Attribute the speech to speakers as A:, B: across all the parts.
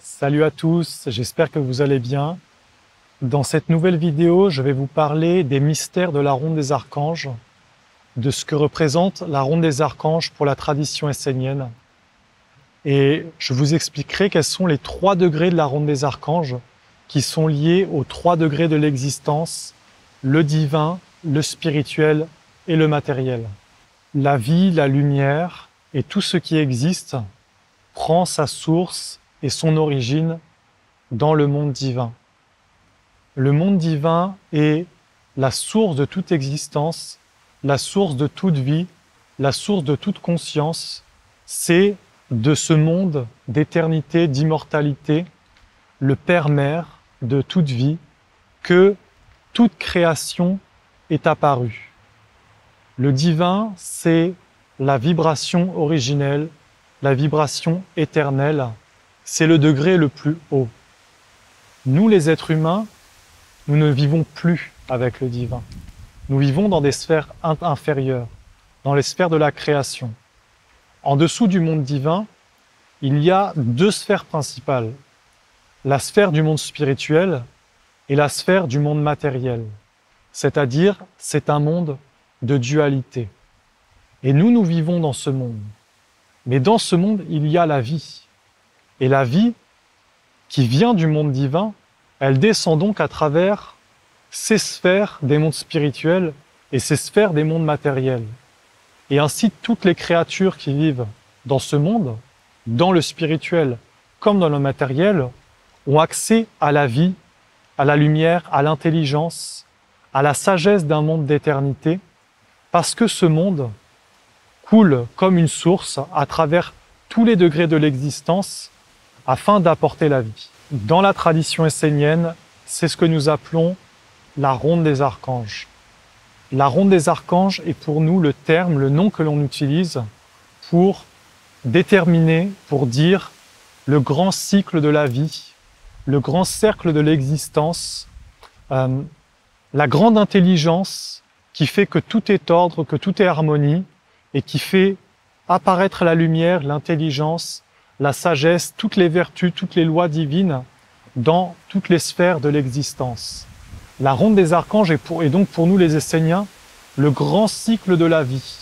A: Salut à tous, j'espère que vous allez bien. Dans cette nouvelle vidéo, je vais vous parler des mystères de la ronde des archanges, de ce que représente la ronde des archanges pour la tradition essénienne. Et je vous expliquerai quels sont les 3 degrés de la ronde des archanges qui sont liés aux 3 degrés de l'existence, le divin, le spirituel et le matériel. La vie, la lumière et tout ce qui existe prend sa source et son origine dans le monde divin. Le monde divin est la source de toute existence, la source de toute vie, la source de toute conscience. C'est de ce monde d'éternité, d'immortalité, le Père-Mère de toute vie, que toute création est apparue. Le divin, c'est la vibration originelle, la vibration éternelle, c'est le degré le plus haut. Nous, les êtres humains, nous ne vivons plus avec le divin. Nous vivons dans des sphères inférieures, dans les sphères de la création. En dessous du monde divin, il y a 2 sphères principales. La sphère du monde spirituel et la sphère du monde matériel. C'est-à-dire, c'est un monde de dualité. Et nous vivons dans ce monde. Mais dans ce monde, il y a la vie. Et la vie, qui vient du monde divin, elle descend donc à travers ces sphères des mondes spirituels et ces sphères des mondes matériels. Et ainsi, toutes les créatures qui vivent dans ce monde, dans le spirituel comme dans le matériel, ont accès à la vie, à la lumière, à l'intelligence, à la sagesse d'un monde d'éternité, parce que ce monde coule comme une source à travers tous les degrés de l'existence afin d'apporter la vie. Dans la tradition essénienne, c'est ce que nous appelons la ronde des archanges. La ronde des archanges est pour nous le terme, le nom que l'on utilise pour déterminer, pour dire le grand cycle de la vie, le grand cercle de l'existence, la grande intelligence qui fait que tout est ordre, que tout est harmonie et qui fait apparaître la lumière, l'intelligence, la sagesse, toutes les vertus, toutes les lois divines dans toutes les sphères de l'existence. La ronde des archanges est donc pour nous les Esséniens le grand cycle de la vie,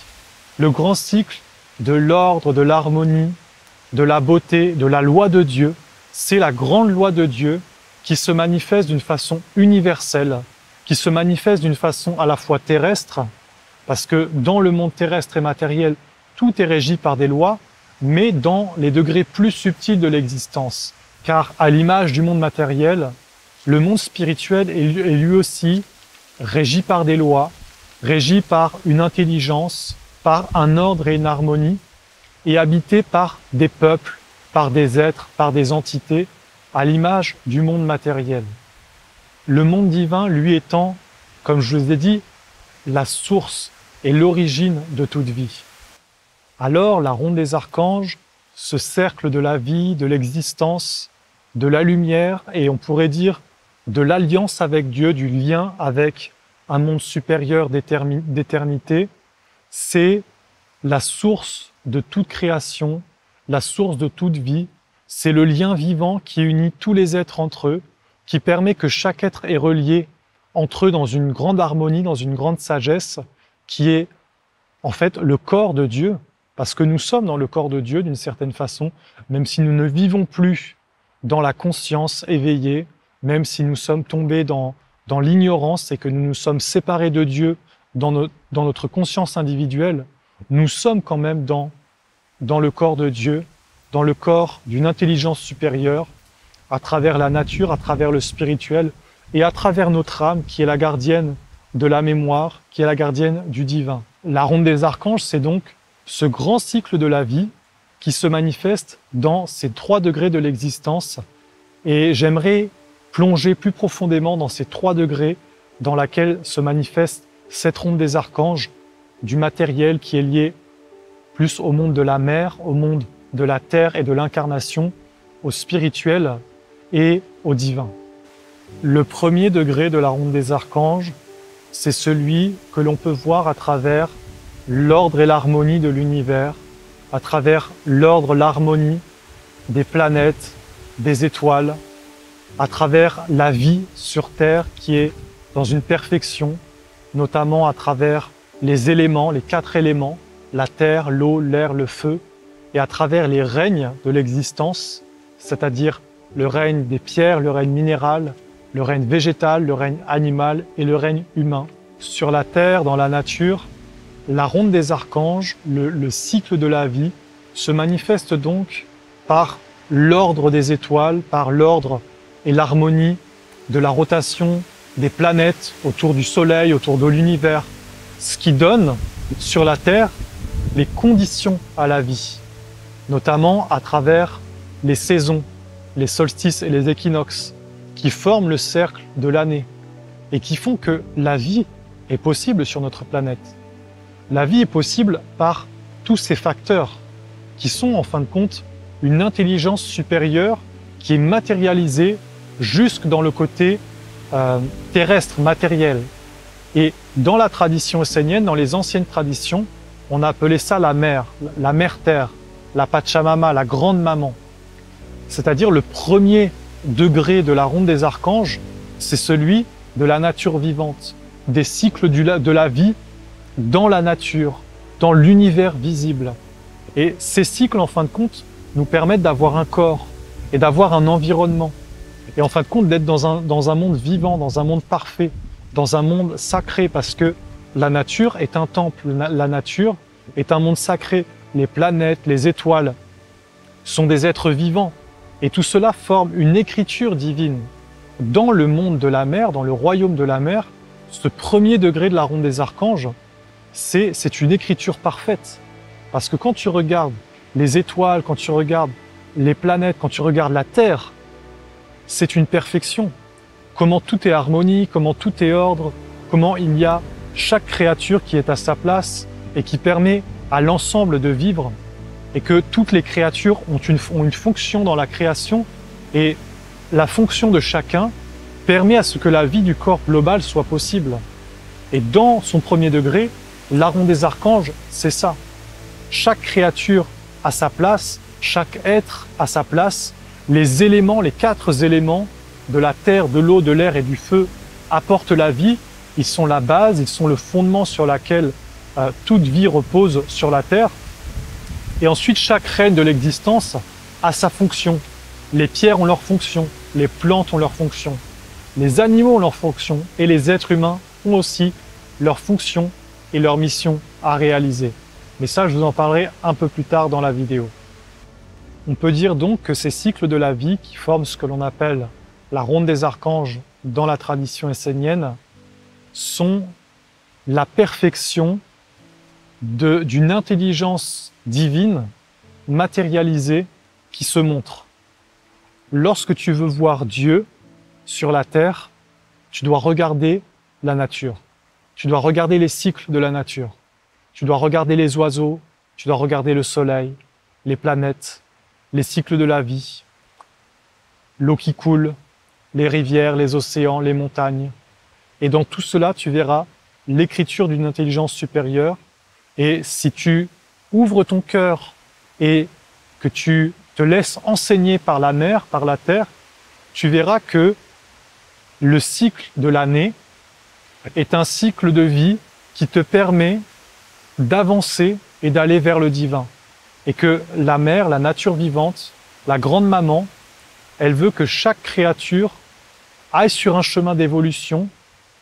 A: le grand cycle de l'ordre, de l'harmonie, de la beauté, de la loi de Dieu. C'est la grande loi de Dieu qui se manifeste d'une façon universelle, qui se manifeste d'une façon à la fois terrestre, parce que dans le monde terrestre et matériel, tout est régi par des lois, mais dans les degrés plus subtils de l'existence. Car à l'image du monde matériel, le monde spirituel est lui aussi régi par des lois, régi par une intelligence, par un ordre et une harmonie, et habité par des peuples, par des êtres, par des entités, à l'image du monde matériel. Le monde divin, lui étant, comme je vous ai dit, la source et l'origine de toute vie. Alors, la ronde des archanges, ce cercle de la vie, de l'existence, de la lumière, et on pourrait dire de l'alliance avec Dieu, du lien avec un monde supérieur d'éternité, c'est la source de toute création, la source de toute vie, c'est le lien vivant qui unit tous les êtres entre eux, qui permet que chaque être est relié entre eux dans une grande harmonie, dans une grande sagesse, qui est en fait le corps de Dieu, parce que nous sommes dans le corps de Dieu d'une certaine façon, même si nous ne vivons plus dans la conscience éveillée, même si nous sommes tombés dans l'ignorance et que nous nous sommes séparés de Dieu dans notre conscience individuelle, nous sommes quand même dans le corps de Dieu, dans le corps d'une intelligence supérieure, à travers la nature, à travers le spirituel et à travers notre âme qui est la gardienne de la mémoire, qui est la gardienne du divin. La ronde des archanges, c'est donc ce grand cycle de la vie qui se manifeste dans ces 3 degrés de l'existence. Et j'aimerais plonger plus profondément dans ces 3 degrés dans lesquels se manifeste cette ronde des archanges, du matériel qui est lié plus au monde de la mer, au monde de la terre et de l'incarnation, au spirituel et au divin. Le premier degré de la ronde des archanges, c'est celui que l'on peut voir à travers l'ordre et l'harmonie de l'univers, à travers l'ordre, l'harmonie des planètes, des étoiles, à travers la vie sur Terre qui est dans une perfection, notamment à travers les éléments, les 4 éléments, la terre, l'eau, l'air, le feu, et à travers les règnes de l'existence, c'est-à-dire le règne des pierres, le règne minéral, le règne végétal, le règne animal et le règne humain. Sur la terre, dans la nature, la ronde des archanges, le cycle de la vie, se manifeste donc par l'ordre des étoiles, par l'ordre et l'harmonie de la rotation des planètes autour du Soleil, autour de l'univers, ce qui donne sur la Terre les conditions à la vie, notamment à travers les saisons, les solstices et les équinoxes, qui forment le cercle de l'année et qui font que la vie est possible sur notre planète. La vie est possible par tous ces facteurs qui sont en fin de compte une intelligence supérieure qui est matérialisée jusque dans le côté terrestre, matériel. Et dans la tradition essénienne, dans les anciennes traditions, on a appelé ça la mère terre, la Pachamama, la grande maman. C'est-à-dire le premier degré de la ronde des archanges, c'est celui de la nature vivante, des cycles de la vie dans la nature, dans l'univers visible. Et ces cycles, en fin de compte, nous permettent d'avoir un corps et d'avoir un environnement. Et en fin de compte, d'être dans un monde vivant, dans un monde parfait, dans un monde sacré, parce que la nature est un temple, la nature est un monde sacré. Les planètes, les étoiles sont des êtres vivants. Et tout cela forme une écriture divine. Dans le monde de la mer, dans le royaume de la mer, ce premier degré de la ronde des archanges, c'est une écriture parfaite. Parce que quand tu regardes les étoiles, quand tu regardes les planètes, quand tu regardes la Terre, c'est une perfection. Comment tout est harmonie, comment tout est ordre, comment il y a chaque créature qui est à sa place et qui permet à l'ensemble de vivre, et que toutes les créatures ont une fonction dans la création, et la fonction de chacun permet à ce que la vie du corps global soit possible. Et dans son premier degré, la ronde des archanges, c'est ça. Chaque créature a sa place, chaque être a sa place. Les éléments, les 4 éléments de la terre, de l'eau, de l'air et du feu apportent la vie. Ils sont la base, ils sont le fondement sur lequel toute vie repose sur la terre. Et ensuite, chaque règne de l'existence a sa fonction. Les pierres ont leur fonction, les plantes ont leur fonction, les animaux ont leur fonction et les êtres humains ont aussi leur fonction et leur mission à réaliser. Mais ça, je vous en parlerai un peu plus tard dans la vidéo. On peut dire donc que ces cycles de la vie qui forment ce que l'on appelle la ronde des archanges dans la tradition essénienne sont la perfection d'une intelligence divine matérialisée qui se montre. Lorsque tu veux voir Dieu sur la terre, tu dois regarder la nature. Tu dois regarder les cycles de la nature. Tu dois regarder les oiseaux, tu dois regarder le soleil, les planètes, les cycles de la vie, l'eau qui coule, les rivières, les océans, les montagnes. Et dans tout cela, tu verras l'écriture d'une intelligence supérieure. Et si tu ouvres ton cœur et que tu te laisses enseigner par la mer, par la terre, tu verras que le cycle de l'année est un cycle de vie qui te permet d'avancer et d'aller vers le divin. Et que la mer, la nature vivante, la grande maman, elle veut que chaque créature aille sur un chemin d'évolution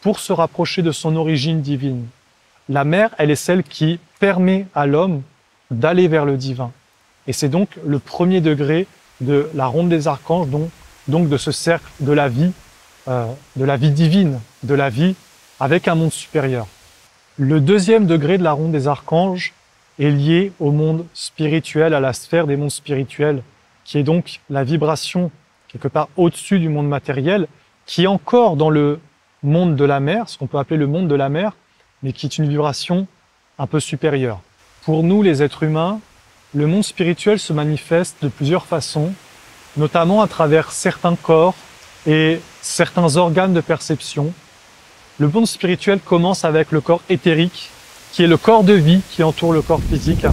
A: pour se rapprocher de son origine divine. La mer, elle est celle qui permet à l'homme d'aller vers le divin. Et c'est donc le premier degré de la ronde des archanges, donc de ce cercle de la vie divine, de la vie avec un monde supérieur. Le deuxième degré de la ronde des archanges est lié au monde spirituel, à la sphère des mondes spirituels, qui est donc la vibration quelque part au-dessus du monde matériel, qui est encore dans le monde de la mer, ce qu'on peut appeler le monde de la mer, mais qui est une vibration un peu supérieure. Pour nous, les êtres humains, le monde spirituel se manifeste de plusieurs façons, notamment à travers certains corps et certains organes de perception. Le monde spirituel commence avec le corps éthérique, qui est le corps de vie qui entoure le corps physique.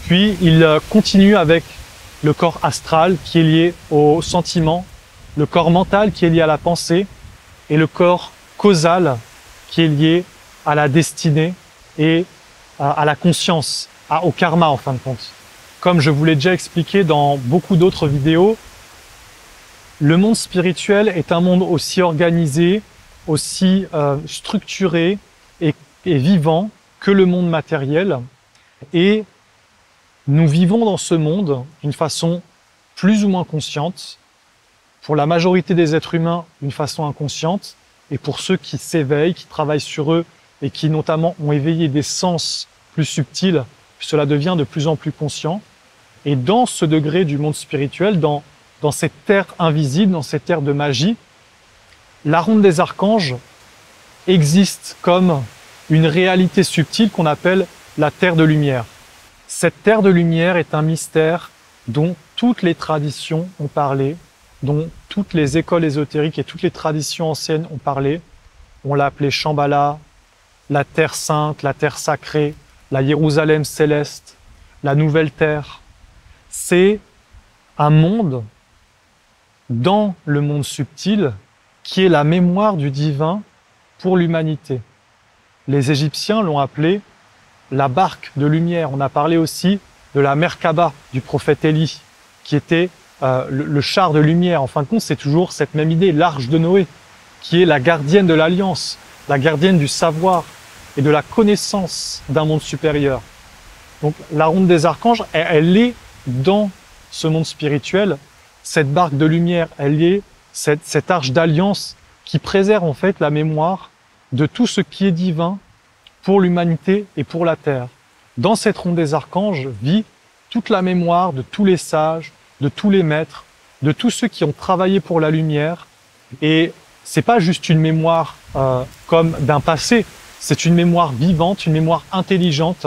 A: Puis il continue avec le corps astral qui est lié aux sentiments, le corps mental qui est lié à la pensée et le corps causal qui est lié à la destinée et à la conscience, au karma en fin de compte. Comme je vous l'ai déjà expliqué dans beaucoup d'autres vidéos, le monde spirituel est un monde aussi organisé, aussi structuré et vivant que le monde matériel. Et nous vivons dans ce monde d'une façon plus ou moins consciente, pour la majorité des êtres humains d'une façon inconsciente, et pour ceux qui s'éveillent, qui travaillent sur eux et qui notamment ont éveillé des sens plus subtils, cela devient de plus en plus conscient. Et dans ce degré du monde spirituel, dans cette terre invisible, dans cette terre de magie, la ronde des archanges existe comme une réalité subtile qu'on appelle la terre de lumière. Cette terre de lumière est un mystère dont toutes les traditions ont parlé, dont toutes les écoles ésotériques et toutes les traditions anciennes ont parlé. On l'a appelée Shambhala, la terre sainte, la terre sacrée, la Jérusalem céleste, la nouvelle terre. C'est un monde dans le monde subtil qui est la mémoire du divin pour l'humanité. Les Égyptiens l'ont appelée la barque de lumière. On a parlé aussi de la Merkaba du prophète Élie, qui était le char de lumière. En fin de compte, c'est toujours cette même idée, l'arche de Noé, qui est la gardienne de l'alliance, la gardienne du savoir et de la connaissance d'un monde supérieur. Donc la ronde des archanges, elle est dans ce monde spirituel, cette barque de lumière, elle est cette arche d'alliance qui préserve en fait la mémoire de tout ce qui est divin pour l'humanité et pour la terre. Dans cette ronde des archanges vit toute la mémoire de tous les sages, de tous les maîtres, de tous ceux qui ont travaillé pour la lumière. Et c'est pas juste une mémoire comme d'un passé, c'est une mémoire vivante, une mémoire intelligente.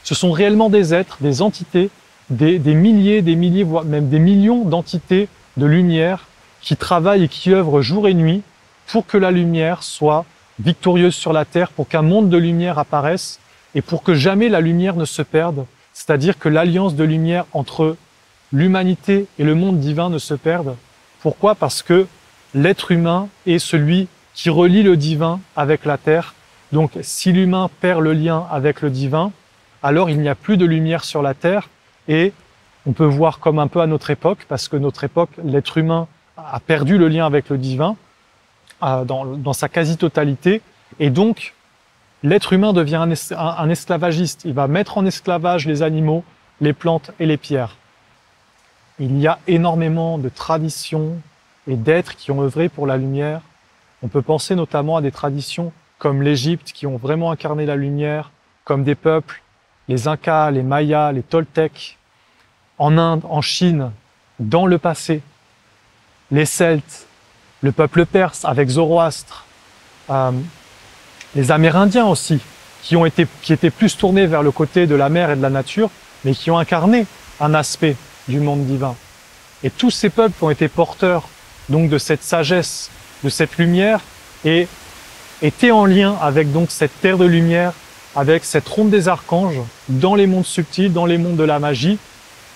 A: Ce sont réellement des êtres, des entités, des milliers, voire même des millions d'entités de lumière qui travaillent et qui œuvrent jour et nuit pour que la lumière soit victorieuse sur la terre, pour qu'un monde de lumière apparaisse et pour que jamais la lumière ne se perde, c'est-à-dire que l'alliance de lumière entre l'humanité et le monde divin ne se perde. Pourquoi? Parce que l'être humain est celui qui relie le divin avec la terre. Donc si l'humain perd le lien avec le divin, alors il n'y a plus de lumière sur la terre et on peut voir comme un peu à notre époque, parce que notre époque, l'être humain a perdu le lien avec le divin dans sa quasi-totalité et donc l'être humain devient un esclavagiste. Il va mettre en esclavage les animaux, les plantes et les pierres. Il y a énormément de traditions et d'êtres qui ont œuvré pour la lumière. On peut penser notamment à des traditions comme l'Égypte qui ont vraiment incarné la lumière, comme des peuples, les Incas, les Mayas, les Toltecs, en Inde, en Chine, dans le passé, les Celtes, le peuple perse avec Zoroastre, les Amérindiens aussi, qui étaient plus tournés vers le côté de la mer et de la nature, mais qui ont incarné un aspect du monde divin. Et tous ces peuples ont été porteurs donc de cette sagesse, de cette lumière, et étaient en lien avec donc cette terre de lumière, avec cette ronde des archanges, dans les mondes subtils, dans les mondes de la magie,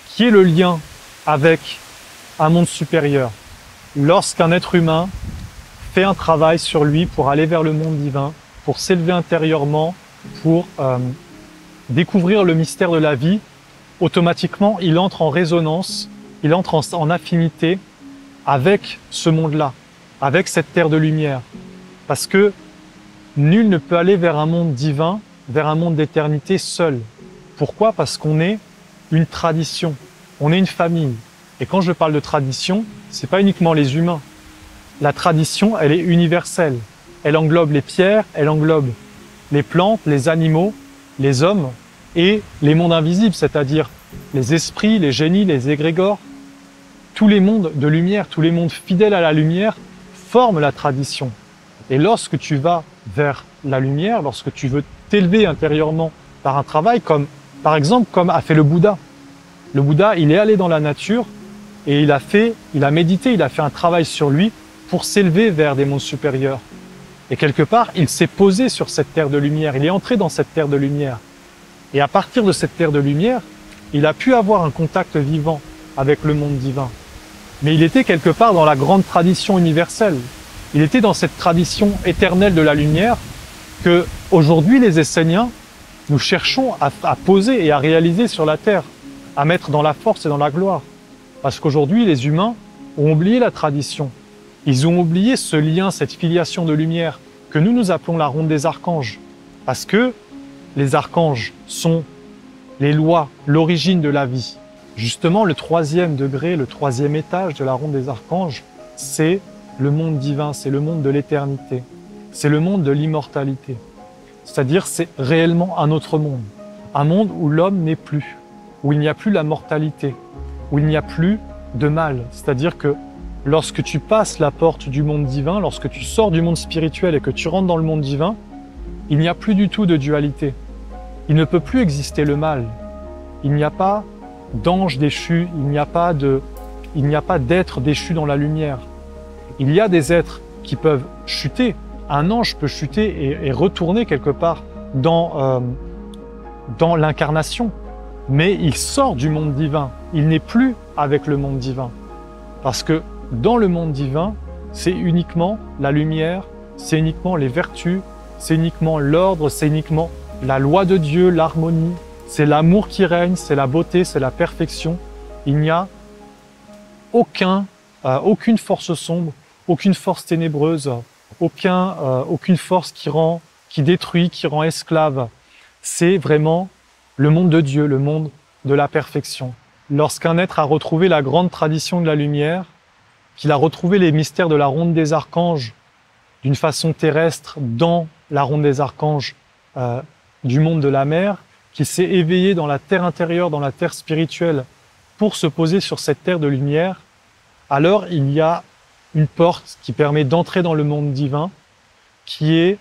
A: qui est le lien avec un monde supérieur. Lorsqu'un être humain fait un travail sur lui pour aller vers le monde divin, pour s'élever intérieurement, pour découvrir le mystère de la vie, automatiquement, il entre en résonance, il entre en affinité avec ce monde-là, avec cette terre de lumière. Parce que nul ne peut aller vers un monde divin, vers un monde d'éternité seul. Pourquoi? Parce qu'on est une tradition, on est une famille. Et quand je parle de tradition, c'est pas uniquement les humains. La tradition, elle est universelle. Elle englobe les pierres, elle englobe les plantes, les animaux, les hommes et les mondes invisibles, c'est-à-dire les esprits, les génies, les égrégores. Tous les mondes de lumière, tous les mondes fidèles à la lumière forment la tradition. Et lorsque tu vas vers la lumière, lorsque tu veux t'élever intérieurement par un travail, par exemple comme a fait le Bouddha. Le Bouddha, il est allé dans la nature et il a médité, il a fait un travail sur lui pour s'élever vers des mondes supérieurs. Et quelque part, il s'est posé sur cette terre de lumière, il est entré dans cette terre de lumière. Et à partir de cette terre de lumière, il a pu avoir un contact vivant avec le monde divin. Mais il était quelque part dans la grande tradition universelle. Il était dans cette tradition éternelle de la lumière que, aujourd'hui, les Esséniens, nous cherchons à poser et à réaliser sur la terre, à mettre dans la force et dans la gloire. Parce qu'aujourd'hui, les humains ont oublié la tradition. Ils ont oublié ce lien, cette filiation de lumière que nous appelons la ronde des archanges. Parce que les archanges sont les lois, l'origine de la vie. Justement, le 3e degré, le 3e étage de la ronde des archanges, c'est le monde divin, c'est le monde de l'éternité. C'est le monde de l'immortalité. C'est-à-dire, c'est réellement un autre monde. Un monde où l'homme n'est plus, où il n'y a plus la mortalité, où il n'y a plus de mal. C'est-à-dire que lorsque tu passes la porte du monde divin, lorsque tu sors du monde spirituel et que tu rentres dans le monde divin, il n'y a plus du tout de dualité. Il ne peut plus exister le mal. Il n'y a pas d'ange déchu, il n'y a pas d'être déchu dans la lumière. Il y a des êtres qui peuvent chuter. Un ange peut chuter et retourner quelque part dans l'incarnation. Mais il sort du monde divin. Il n'est plus avec le monde divin. Parce que dans le monde divin, c'est uniquement la lumière, c'est uniquement les vertus, c'est uniquement l'ordre, c'est uniquement la loi de Dieu, l'harmonie, c'est l'amour qui règne, c'est la beauté, c'est la perfection. Il n'y a aucune force sombre, aucune force ténébreuse, aucune force qui détruit, qui rend esclave. C'est vraiment le monde de Dieu, le monde de la perfection. Lorsqu'un être a retrouvé la grande tradition de la lumière, qu'il a retrouvé les mystères de la ronde des archanges d'une façon terrestre dans la ronde des archanges du monde de la mer, qu'il s'est éveillé dans la terre intérieure, dans la terre spirituelle, pour se poser sur cette terre de lumière, alors il y a une porte qui permet d'entrer dans le monde divin, qui est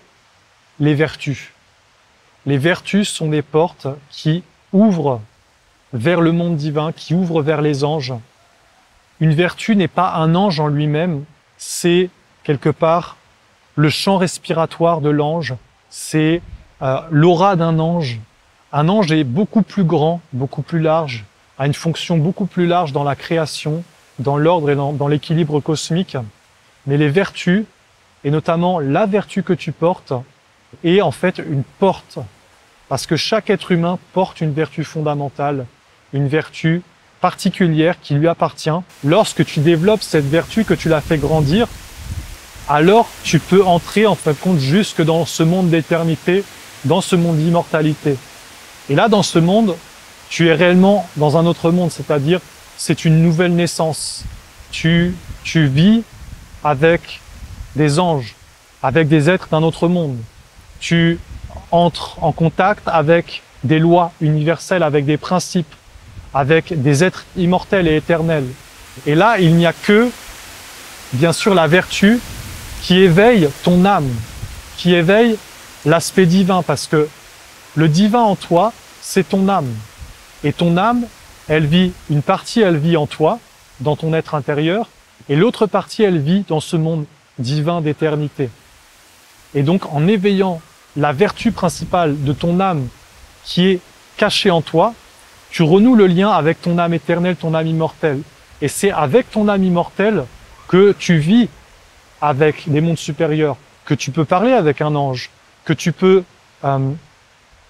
A: les vertus. Les vertus sont des portes qui ouvrent vers le monde divin, qui ouvrent vers les anges. Une vertu n'est pas un ange en lui-même, c'est quelque part le champ respiratoire de l'ange, c'est l'aura d'un ange. Un ange est beaucoup plus grand, beaucoup plus large, a une fonction beaucoup plus large dans la création, dans l'ordre et dans l'équilibre cosmique. Mais les vertus, et notamment la vertu que tu portes, est en fait une porte. Parce que chaque être humain porte une vertu fondamentale, une vertu particulière qui lui appartient. Lorsque tu développes cette vertu, que tu la fais grandir, alors tu peux entrer en fin de compte jusque dans ce monde d'éternité, dans ce monde d'immortalité. Et là, dans ce monde, tu es réellement dans un autre monde, c'est-à-dire c'est une nouvelle naissance. Tu vis avec des anges, avec des êtres d'un autre monde. Tu entres en contact avec des lois universelles, avec des principes, avec des êtres immortels et éternels. Et là, il n'y a que, bien sûr, la vertu qui éveille ton âme, qui éveille l'aspect divin, parce que le divin en toi, c'est ton âme. Et ton âme, une partie, elle vit en toi, dans ton être intérieur, et l'autre partie, elle vit dans ce monde divin d'éternité. Et donc, en éveillant la vertu principale de ton âme qui est cachée en toi, tu renoues le lien avec ton âme éternelle, ton âme immortelle. Et c'est avec ton âme immortelle que tu vis avec les mondes supérieurs, que tu peux parler avec un ange, que tu peux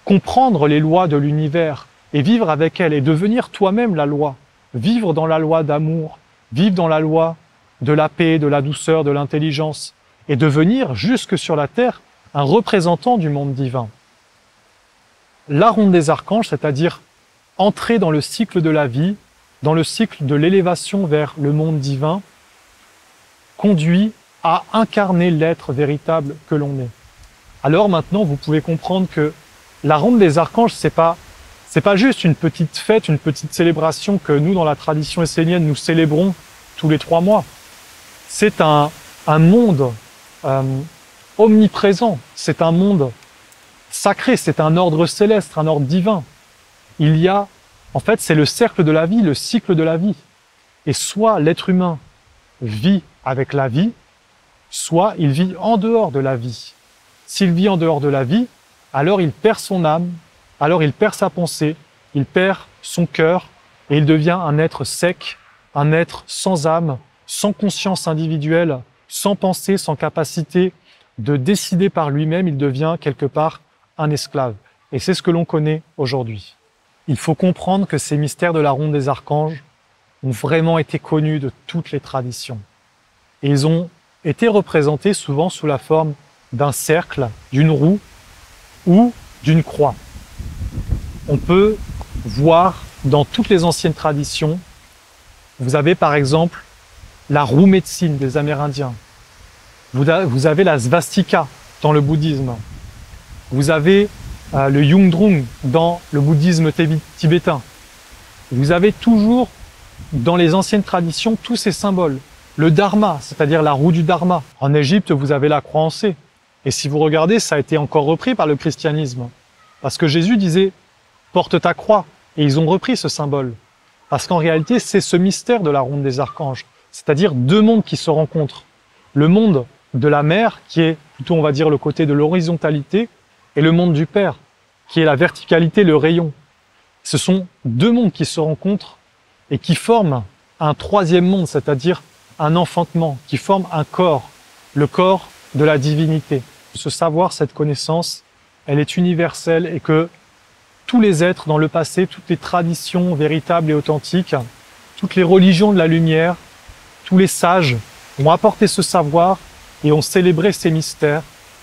A: comprendre les lois de l'univers et vivre avec elles et devenir toi-même la loi. Vivre dans la loi d'amour, vivre dans la loi de la paix, de la douceur, de l'intelligence et devenir jusque sur la terre un représentant du monde divin. La ronde des archanges, c'est-à-dire entrer dans le cycle de la vie, dans le cycle de l'élévation vers le monde divin, conduit à incarner l'être véritable que l'on est. Alors maintenant, vous pouvez comprendre que la ronde des archanges, c'est pas juste une petite fête, une petite célébration que nous, dans la tradition essénienne, nous célébrons tous les 3 mois. C'est un monde omniprésent, c'est un monde sacré, c'est un ordre céleste, un ordre divin. En fait, c'est le cercle de la vie, le cycle de la vie. Et soit l'être humain vit avec la vie, soit il vit en dehors de la vie. S'il vit en dehors de la vie, alors il perd son âme, alors il perd sa pensée, il perd son cœur, et il devient un être sec, un être sans âme, sans conscience individuelle, sans pensée, sans capacité de décider par lui-même. Il devient quelque part un esclave. Et c'est ce que l'on connaît aujourd'hui. Il faut comprendre que ces mystères de la ronde des archanges ont vraiment été connus de toutes les traditions. Et ils ont été représentés souvent sous la forme d'un cercle, d'une roue ou d'une croix. On peut voir dans toutes les anciennes traditions, vous avez par exemple la roue médecine des Amérindiens, vous avez la svastika dans le bouddhisme, vous avez le Yungdrung dans le bouddhisme tibétain. Vous avez toujours dans les anciennes traditions tous ces symboles. Le dharma, c'est-à-dire la roue du dharma. En Égypte, vous avez la croix en C. Et si vous regardez, ça a été encore repris par le christianisme. Parce que Jésus disait « porte ta croix ». Et ils ont repris ce symbole. Parce qu'en réalité, c'est ce mystère de la ronde des archanges. C'est-à-dire deux mondes qui se rencontrent. Le monde de la mère, qui est plutôt, on va dire, le côté de l'horizontalité, et le monde du Père, qui est la verticalité, le rayon. Ce sont deux mondes qui se rencontrent et qui forment un troisième monde, c'est-à-dire un enfantement, qui forme un corps, le corps de la divinité. Ce savoir, cette connaissance, elle est universelle et que tous les êtres dans le passé, toutes les traditions véritables et authentiques, toutes les religions de la lumière, tous les sages ont apporté ce savoir et ont célébré ces mystères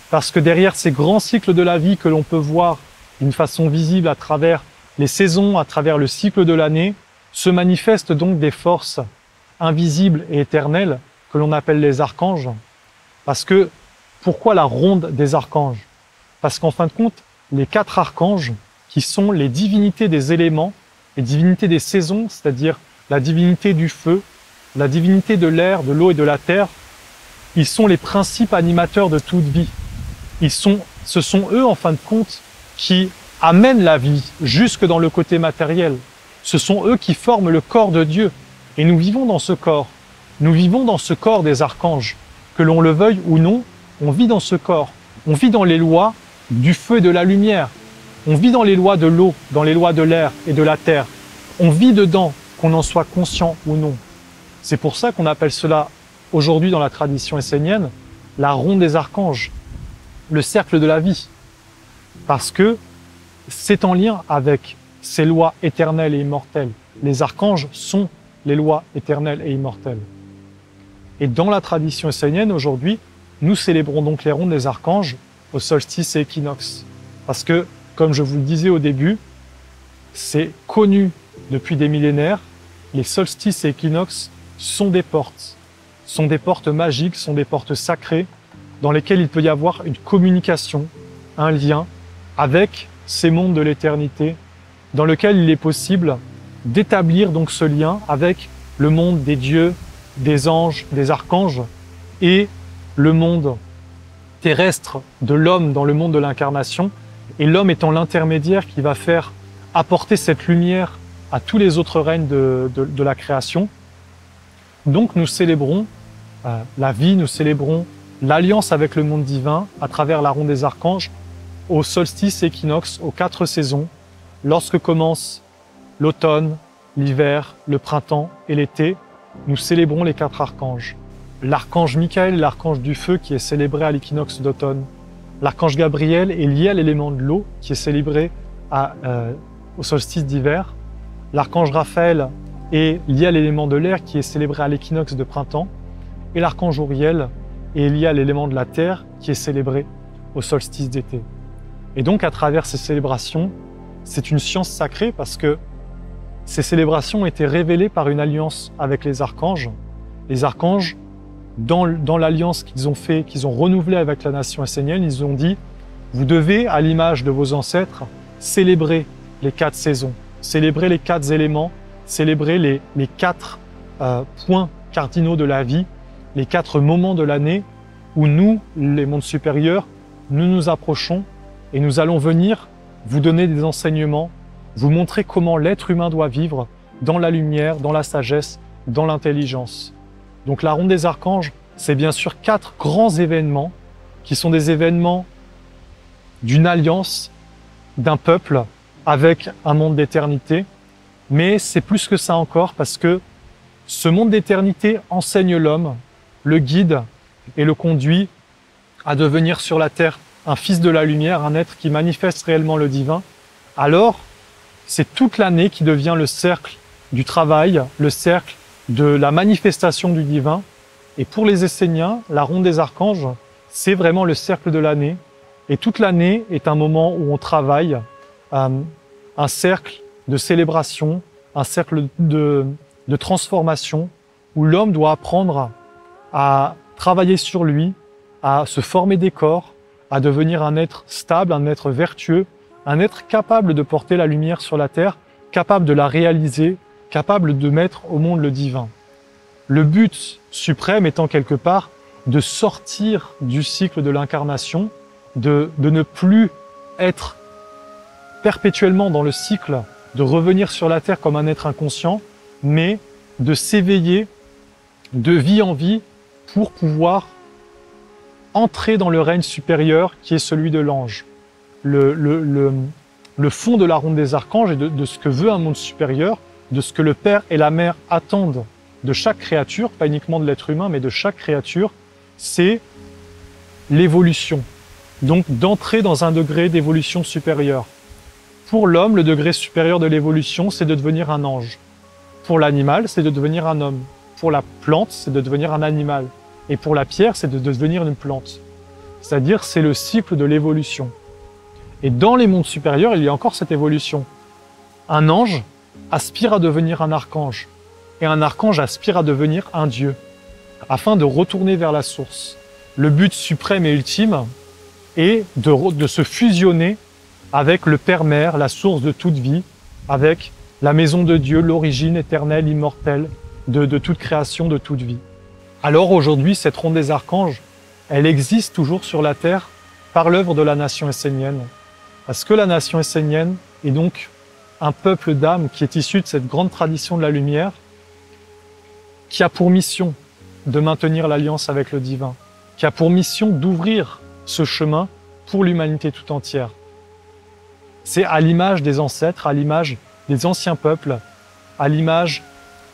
A: parce que derrière ces grands cycles de la vie que l'on peut voir d'une façon visible à travers les saisons, à travers le cycle de l'année, se manifestent donc des forces invisibles et éternelles que l'on appelle les archanges. Parce que, pourquoi la ronde des archanges? Parce qu'en fin de compte, les 4 archanges, qui sont les divinités des éléments, les divinités des saisons, c'est-à-dire la divinité du feu, la divinité de l'air, de l'eau et de la terre, ils sont les principes animateurs de toute vie. Ce sont eux, en fin de compte, qui amènent la vie jusque dans le côté matériel. Ce sont eux qui forment le corps de Dieu. Et nous vivons dans ce corps. Nous vivons dans ce corps des archanges. Que l'on le veuille ou non, on vit dans ce corps. On vit dans les lois du feu et de la lumière. On vit dans les lois de l'eau, dans les lois de l'air et de la terre. On vit dedans, qu'on en soit conscient ou non. C'est pour ça qu'on appelle cela, aujourd'hui dans la tradition essénienne, la ronde des archanges, le cercle de la vie. Parce que c'est en lien avec ces lois éternelles et immortelles. Les archanges sont les lois éternelles et immortelles. Et dans la tradition essénienne, aujourd'hui, nous célébrons donc les rondes des archanges au solstice et équinoxe. Parce que, comme je vous le disais au début, c'est connu depuis des millénaires, les solstices et équinoxes sont des portes magiques, sont des portes sacrées, dans lesquelles il peut y avoir une communication, un lien avec ces mondes de l'éternité, dans lequel il est possible d'établir donc ce lien avec le monde des dieux, des anges, des archanges et le monde terrestre de l'homme dans le monde de l'incarnation, et l'homme étant l'intermédiaire qui va faire apporter cette lumière à tous les autres règnes de la création. Donc nous célébrons la vie, nous célébrons l'alliance avec le monde divin à travers la ronde des archanges au solstice équinoxe, aux 4 saisons, lorsque commence l'automne, l'hiver, le printemps et l'été, nous célébrons les 4 archanges. L'archange Michael, l'archange du feu qui est célébré à l'équinoxe d'automne. L'archange Gabriel est lié à l'élément de l'eau qui est célébré au solstice d'hiver. L'archange Raphaël est lié à l'élément de l'air qui est célébré à l'équinoxe de printemps. Et l'archange Uriel est lié à l'élément de la terre qui est célébré au solstice d'été. Et donc à travers ces célébrations, c'est une science sacrée parce que ces célébrations ont été révélées par une alliance avec les archanges. Les archanges, dans l'alliance qu'ils ont fait, qu'ils ont renouvelée avec la nation essénienne, ils ont dit « Vous devez, à l'image de vos ancêtres, célébrer les 4 saisons, célébrer les 4 éléments, célébrer les 4 points cardinaux de la vie, les 4 moments de l'année où nous, les mondes supérieurs, nous nous approchons et nous allons venir vous donner des enseignements, vous montrer comment l'être humain doit vivre dans la lumière, dans la sagesse, dans l'intelligence. » Donc la ronde des archanges, c'est bien sûr 4 grands événements qui sont des événements d'une alliance, d'un peuple avec un monde d'éternité. Mais c'est plus que ça encore parce que ce monde d'éternité enseigne l'homme, le guide et le conduit à devenir sur la terre un fils de la lumière, un être qui manifeste réellement le divin. Alors, c'est toute l'année qui devient le cercle du travail, le cercle de la manifestation du divin. Et pour les Esséniens, la ronde des archanges, c'est vraiment le cercle de l'année. Et toute l'année est un moment où on travaille, un cercle de célébration, un cercle de transformation, où l'homme doit apprendre à travailler sur lui, à se former des corps, à devenir un être stable, un être vertueux, un être capable de porter la lumière sur la terre, capable de la réaliser, capable de mettre au monde le divin. Le but suprême étant quelque part de sortir du cycle de l'incarnation, de ne plus être perpétuellement dans le cycle de revenir sur la terre comme un être inconscient, mais de s'éveiller de vie en vie pour pouvoir entrer dans le règne supérieur qui est celui de l'ange. Le fond de la ronde des archanges et de ce que veut un monde supérieur, de ce que le Père et la Mère attendent de chaque créature, pas uniquement de l'être humain, mais de chaque créature, c'est l'évolution. Donc d'entrer dans un degré d'évolution supérieure. Pour l'homme, le degré supérieur de l'évolution, c'est de devenir un ange. Pour l'animal, c'est de devenir un homme. Pour la plante, c'est de devenir un animal. Et pour la pierre, c'est de devenir une plante. C'est-à-dire, c'est le cycle de l'évolution. Et dans les mondes supérieurs, il y a encore cette évolution. Un ange aspire à devenir un archange. Et un archange aspire à devenir un dieu, afin de retourner vers la source. Le but suprême et ultime est de se fusionner avec le Père-Mère, la source de toute vie, avec la maison de Dieu, l'origine éternelle, immortelle de toute création, de toute vie. Alors aujourd'hui, cette ronde des archanges, elle existe toujours sur la terre par l'œuvre de la nation essénienne. Parce que la nation essénienne est donc un peuple d'âmes qui est issu de cette grande tradition de la lumière, qui a pour mission de maintenir l'alliance avec le divin, qui a pour mission d'ouvrir ce chemin pour l'humanité tout entière. C'est à l'image des ancêtres, à l'image des anciens peuples, à l'image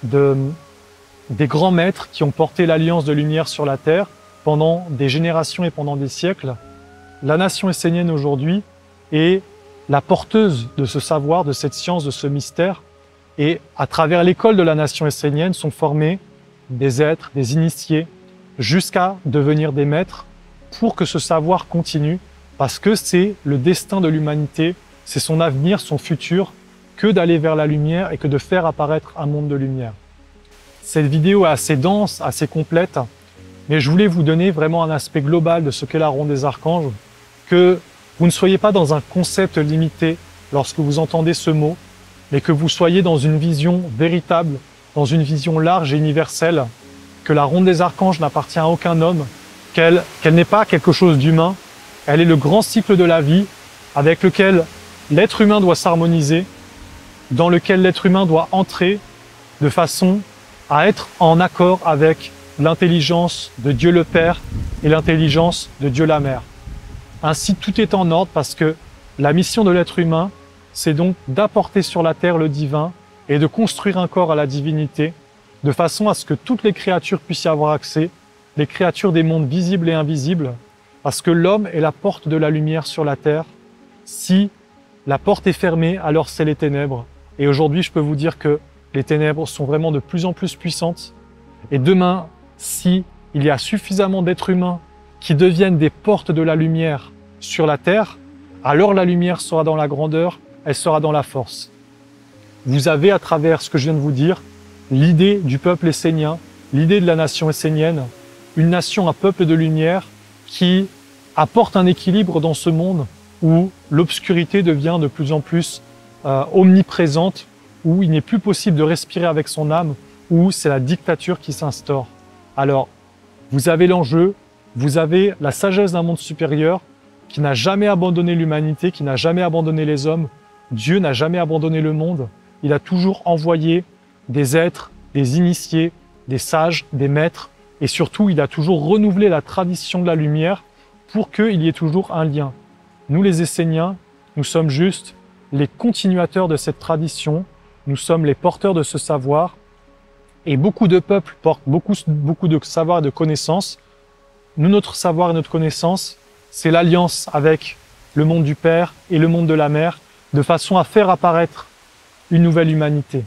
A: des grands maîtres qui ont porté l'alliance de lumière sur la terre pendant des générations et pendant des siècles. La nation essénienne aujourd'hui est la porteuse de ce savoir, de cette science, de ce mystère. Et à travers l'école de la nation essénienne sont formés des êtres, des initiés, jusqu'à devenir des maîtres pour que ce savoir continue, parce que c'est le destin de l'humanité, c'est son avenir, son futur, que d'aller vers la lumière et que de faire apparaître un monde de lumière. Cette vidéo est assez dense, assez complète, mais je voulais vous donner vraiment un aspect global de ce qu'est la ronde des archanges, que vous ne soyez pas dans un concept limité lorsque vous entendez ce mot, mais que vous soyez dans une vision véritable, dans une vision large et universelle, que la ronde des archanges n'appartient à aucun homme, qu'elle n'est pas quelque chose d'humain, elle est le grand cycle de la vie avec lequel l'être humain doit s'harmoniser, dans lequel l'être humain doit entrer de façon à être en accord avec l'intelligence de Dieu le Père et l'intelligence de Dieu la Mère. Ainsi, tout est en ordre parce que la mission de l'être humain, c'est donc d'apporter sur la terre le divin et de construire un corps à la divinité, de façon à ce que toutes les créatures puissent y avoir accès, les créatures des mondes visibles et invisibles, parce que l'homme est la porte de la lumière sur la terre. Si la porte est fermée, alors c'est les ténèbres. Et aujourd'hui, je peux vous dire que les ténèbres sont vraiment de plus en plus puissantes. Et demain, si il y a suffisamment d'êtres humains qui deviennent des portes de la lumière sur la terre, alors la lumière sera dans la grandeur, elle sera dans la force. Vous avez, à travers ce que je viens de vous dire, l'idée du peuple essénien, l'idée de la nation essénienne, une nation, un peuple de lumière qui apporte un équilibre dans ce monde où l'obscurité devient de plus en plus omniprésente, où il n'est plus possible de respirer avec son âme, où c'est la dictature qui s'instaure. Alors, vous avez l'enjeu, vous avez la sagesse d'un monde supérieur qui n'a jamais abandonné l'humanité, qui n'a jamais abandonné les hommes. Dieu n'a jamais abandonné le monde. Il a toujours envoyé des êtres, des initiés, des sages, des maîtres, et surtout, il a toujours renouvelé la tradition de la lumière pour qu'il y ait toujours un lien. Nous, les Esséniens, nous sommes juste les continuateurs de cette tradition nous sommes les porteurs de ce savoir et beaucoup de peuples portent beaucoup de savoir et de connaissances. Nous, notre savoir et notre connaissance, c'est l'alliance avec le monde du Père et le monde de la Mère, de façon à faire apparaître une nouvelle humanité.